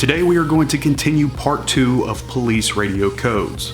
Today we are going to continue part 2 of police radio codes.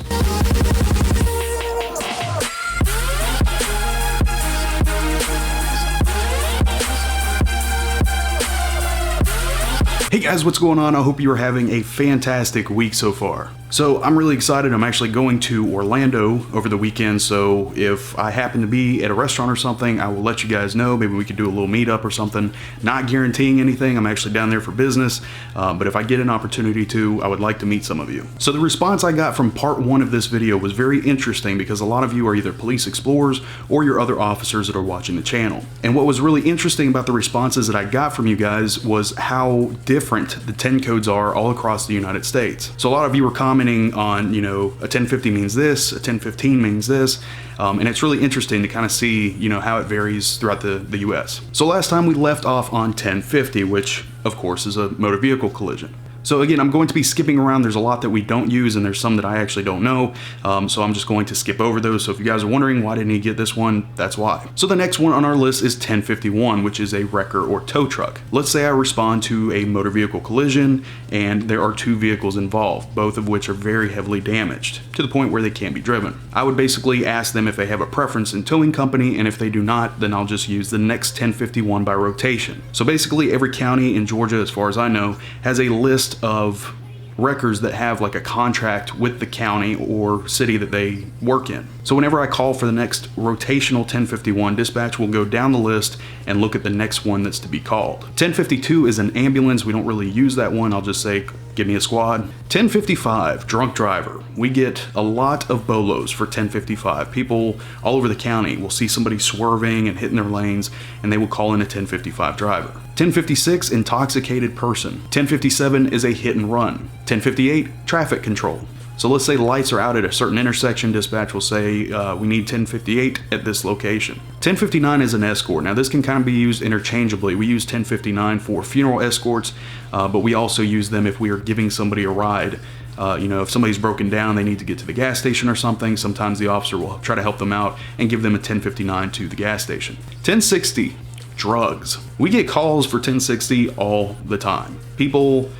Hey guys, what's going on? I hope you are having a fantastic week so far. So I'm really excited. I'm actually going to Orlando over the weekend, so if I happen to be at a restaurant or something, I will let you guys know. Maybe we could do a little meetup or something. Not guaranteeing anything. I'm actually down there for business, but if I get an opportunity to, I would like to meet some of you. So the response I got from part 1 of this video was very interesting because a lot of you are either police explorers or you're other officers that are watching the channel. And what was really interesting about the responses that I got from you guys was how different the 10 codes are all across the United States. So a lot of you were commenting on, a 1050 means this, a 1015 means this, and it's really interesting to kind of see, how it varies throughout the US. So last time we left off on 1050, which of course is a motor vehicle collision. So again, I'm going to be skipping around. There's a lot that we don't use and there's some that I actually don't know. So I'm just going to skip over those. So if you guys are wondering why didn't he get this one, that's why. So the next one on our list is 1051, which is a wrecker or tow truck. Let's say I respond to a motor vehicle collision and there are 2 vehicles involved, both of which are very heavily damaged to the point where they can't be driven. I would basically ask them if they have a preference in towing company, and if they do not, then I'll just use the next 1051 by rotation. So basically every county in Georgia, as far as I know, has a list of wreckers that have like a contract with the county or city that they work in. So whenever I call for the next rotational 1051, dispatch will go down the list and look at the next one that's to be called. 1052 is an ambulance. We don't really use that one. I'll just say, give me a squad. 1055, drunk driver. We get a lot of bolos for 1055. People all over the county will see somebody swerving and hitting their lanes, and they will call in a 1055 driver. 1056, intoxicated person. 1057 is a hit and run. 1058, traffic control. So let's say lights are out at a certain intersection, dispatch will say we need 1058 at this location. 1059 is an escort. Now this can kind of be used interchangeably. We use 1059 for funeral escorts, but we also use them if we are giving somebody a ride. If somebody's broken down, they need to get to the gas station or something, sometimes the officer will try to help them out and give them a 1059 to the gas station. 1060, drugs. We get calls for 1060 all the time. People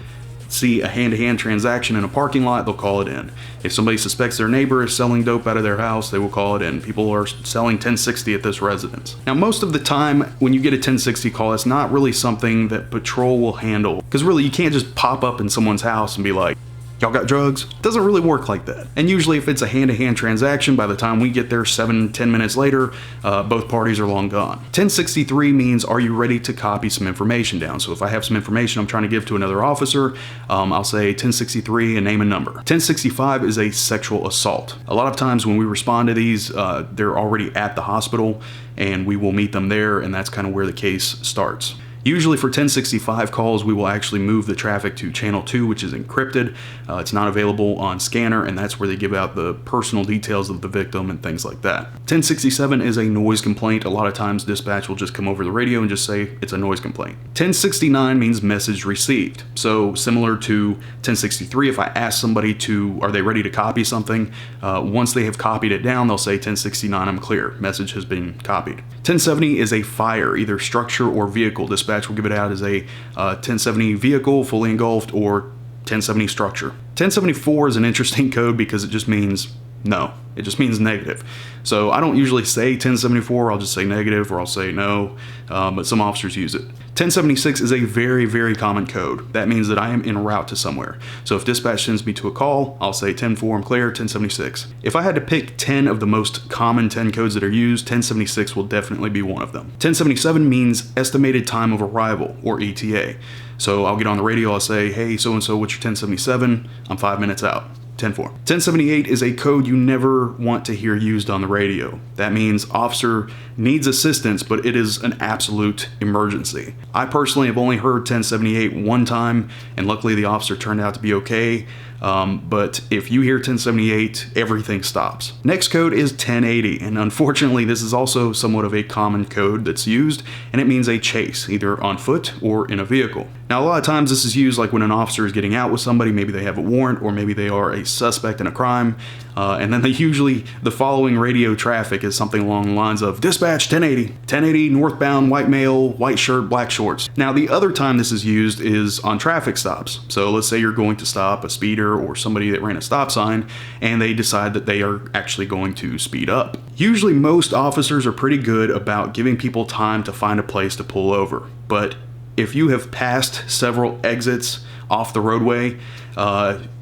see a hand-to-hand transaction in a parking lot, they'll call it in. If somebody suspects their neighbor is selling dope out of their house, they will call it in. People are selling 1060 at this residence. Now, most of the time when you get a 1060 call, it's not really something that patrol will handle, because really you can't just pop up in someone's house and be like, y'all got drugs? It doesn't really work like that. And usually if it's a hand-to-hand transaction, by the time we get there 7-10 minutes later, both parties are long gone. 1063 means, are you ready to copy some information down? So if I have some information I'm trying to give to another officer, I'll say 1063 and name a number. 1065 is a sexual assault. A lot of times when we respond to these, they're already at the hospital and we will meet them there, and that's kind of where the case starts. Usually for 1065 calls, we will actually move the traffic to channel 2, which is encrypted. It's not available on scanner, and that's where they give out the personal details of the victim and things like that. 1067 is a noise complaint. A lot of times dispatch will just come over the radio and just say it's a noise complaint. 1069 means message received. So similar to 1063, if I ask somebody are they ready to copy something? Once they have copied it down, they'll say 1069, I'm clear. Message has been copied. 1070 is a fire, either structure or vehicle. Dispatch will give it out as a 1070 vehicle, fully engulfed, or 1070 structure. 1074 is an interesting code because it just means no. It just means negative. So I don't usually say 1074, I'll just say negative or I'll say no, but some officers use it. 1076 is a very, very common code. That means that I am en route to somewhere. So if dispatch sends me to a call, I'll say 10-4, I'm clear, 1076. If I had to pick 10 of the most common 10 codes that are used, 1076 will definitely be one of them. 1077 means estimated time of arrival, or ETA. So I'll get on the radio, I'll say, hey, so-and-so, what's your 1077? I'm 5 minutes out. 10-4. 1078 is a code you never want to hear used on the radio. That means officer needs assistance, but it is an absolute emergency. I personally have only heard 1078 one time, and luckily the officer turned out to be okay. But if you hear 1078, everything stops. Next code is 1080, and unfortunately this is also somewhat of a common code that's used, and it means a chase, either on foot or in a vehicle. Now, a lot of times this is used like when an officer is getting out with somebody, maybe they have a warrant or maybe they are a suspect in a crime. And then the following radio traffic is something along the lines of dispatch 1080 northbound, white male, white shirt, black shorts. Now, the other time this is used is on traffic stops. So let's say you're going to stop a speeder or somebody that ran a stop sign and they decide that they are actually going to speed up. Usually most officers are pretty good about giving people time to find a place to pull over. But if you have passed several exits off the roadway,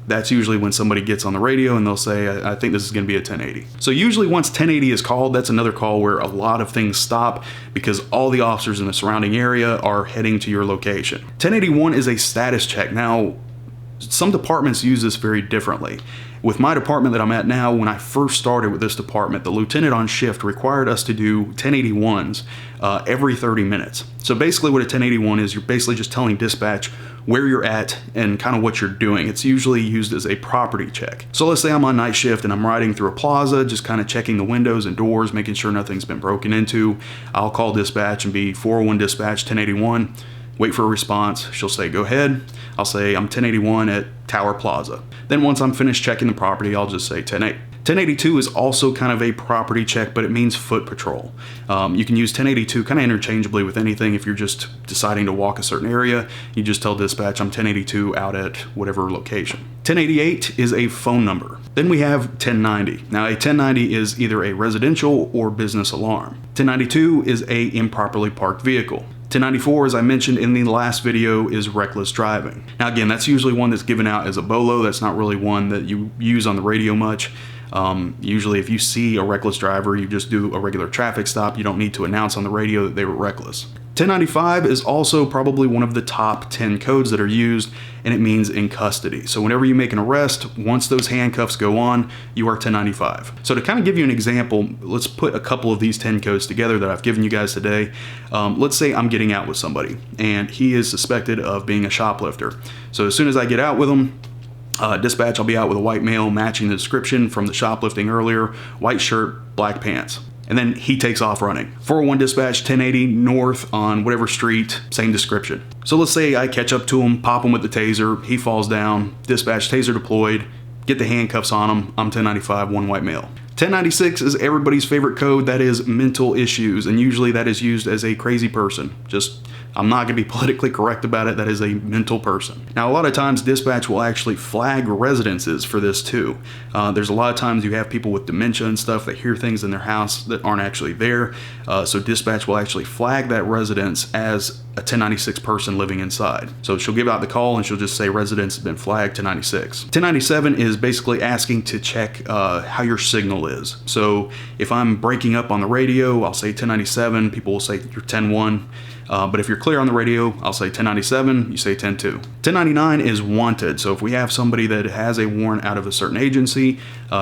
that's usually when somebody gets on the radio and they'll say, I think this is going to be a 1080. So usually once 1080 is called, that's another call where a lot of things stop because all the officers in the surrounding area are heading to your location. 1081 is a status check. Now, some departments use this very differently. With my department that I'm at now, when I first started with this department, the lieutenant on shift required us to do 1081s every 30 minutes. So basically what a 1081 is, you're basically just telling dispatch where you're at and kind of what you're doing. It's usually used as a property check. So let's say I'm on night shift and I'm riding through a plaza, just kind of checking the windows and doors, making sure nothing's been broken into. I'll call dispatch and be 401 dispatch 1081. Wait for a response. She'll say, go ahead. I'll say, I'm 1081 at Tower Plaza. Then once I'm finished checking the property, I'll just say 1080. 1082 is also kind of a property check, but it means foot patrol. You can use 1082 kind of interchangeably with anything. If you're just deciding to walk a certain area, you just tell dispatch, I'm 1082 out at whatever location. 1088 is a phone number. Then we have 1090. Now a 1090 is either a residential or business alarm. 1092 is a improperly parked vehicle. 1094, as I mentioned in the last video, is reckless driving. Now again, that's usually one that's given out as a BOLO. That's not really one that you use on the radio much. Usually if you see a reckless driver, you just do a regular traffic stop. You don't need to announce on the radio that they were reckless. 1095 is also probably one of the top 10 codes that are used, and it means in custody. So whenever you make an arrest, once those handcuffs go on, you are 1095. So to kind of give you an example, let's put a couple of these 10 codes together that I've given you guys today. Let's say I'm getting out with somebody, and he is suspected of being a shoplifter. So as soon as I get out with him, dispatch, I'll be out with a white male matching the description from the shoplifting earlier, white shirt, black pants. And then he takes off running. 401 dispatch, 1080 north on whatever street, same description. So let's say I catch up to him, pop him with the taser, he falls down, dispatch, taser deployed, get the handcuffs on him, I'm 1095, one white male. 1096 is everybody's favorite code, that is mental issues, and usually that is used as a crazy person. I'm not going to be politically correct about it, that is a mental person. Now a lot of times dispatch will actually flag residences for this too. There's a lot of times you have people with dementia and stuff that hear things in their house that aren't actually there, so dispatch will actually flag that residence as a 1096 person living inside. So she'll give out the call and she'll just say residence has been flagged 1096. 1097 is basically asking to check how your signal is. So if I'm breaking up on the radio, I'll say 1097, people will say you're 101. But if you're clear on the radio, I'll say 1097, you say 102. 1099 is wanted. So if we have somebody that has a warrant out of a certain agency,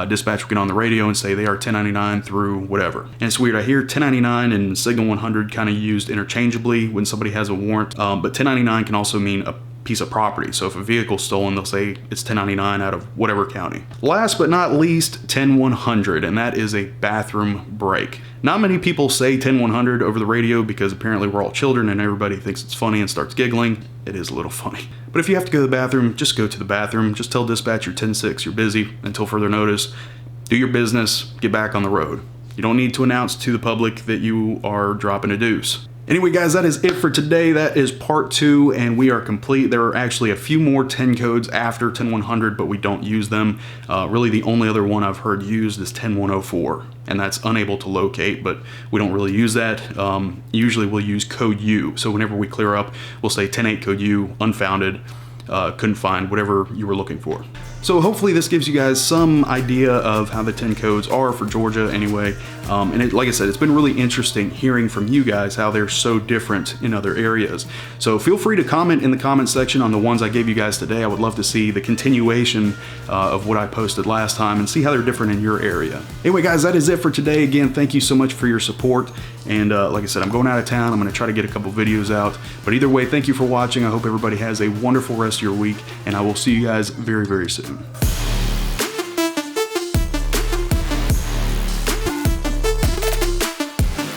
dispatch will get on the radio and say they are 1099 through whatever. And it's weird, I hear 1099 and Signal 100 kind of used interchangeably when somebody has a warrant, but 1099 can also mean a piece of property. So if a vehicle's stolen, they'll say it's 1099 out of whatever county. Last but not least, 10100, and that is a bathroom break. Not many people say 10100 over the radio because apparently we're all children and everybody thinks it's funny and starts giggling. It is a little funny. But if you have to go to the bathroom, just go to the bathroom. Just tell dispatch you're 106, you're busy until further notice. Do your business, get back on the road. You don't need to announce to the public that you are dropping a deuce. Anyway, guys, that is it for today. That is part 2, and we are complete. There are actually a few more 10 codes after 10100, but we don't use them. Really, the only other one I've heard used is 10104, and that's unable to locate, but we don't really use that. Usually we'll use code U. So whenever we clear up, we'll say 108 code U, unfounded, couldn't find whatever you were looking for. So hopefully this gives you guys some idea of how the 10 codes are for Georgia anyway. And like I said, it's been really interesting hearing from you guys how they're so different in other areas. So feel free to comment in the comment section on the ones I gave you guys today. I would love to see the continuation of what I posted last time and see how they're different in your area. Anyway, guys, that is it for today. Again, thank you so much for your support. And like I said, I'm going out of town. I'm going to try to get a couple videos out. But either way, thank you for watching. I hope everybody has a wonderful rest of your week, and I will see you guys very, very soon.